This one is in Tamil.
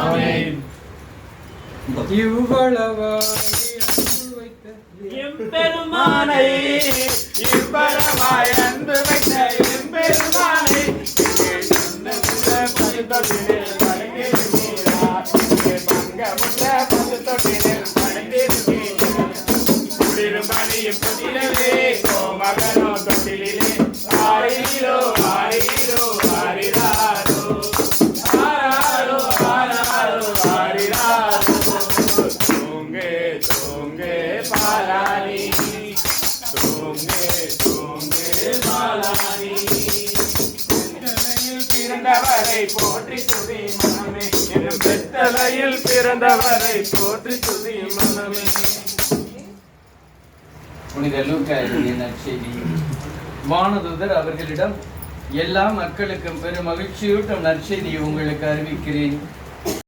ஆமென். இவ்வளவாய் அன்பு வைத்த எம்பெருமானை இவ்வளவாய் அன்பு வைத்த எம்பெருமானை குளிரும்பணியும் புதிரவே கோமகனோ தொட்டிலே ஆரிரோ ஆரிரோ ஆரிராரோ ஆராரோ ஆராரோ ஆரிராரோ தூங்கே தூங்கே பாலானி தூங்கே தூங்கே பாலானி பெத்தலையில் பிறந்தவரை போற்றி துதி மனமே என்னும் பெத்தலையில் பிறந்தவரை போற்றி துதி மனமே. புனித லூக்கா எழுதிய நற்செய்தி. வானதூதர் அவர்களிடம், எல்லா மக்களுக்கும் பெரும் மகிழ்ச்சியூட்டும் நற்செய்தியை உங்களுக்கு அறிவிக்கிறேன்.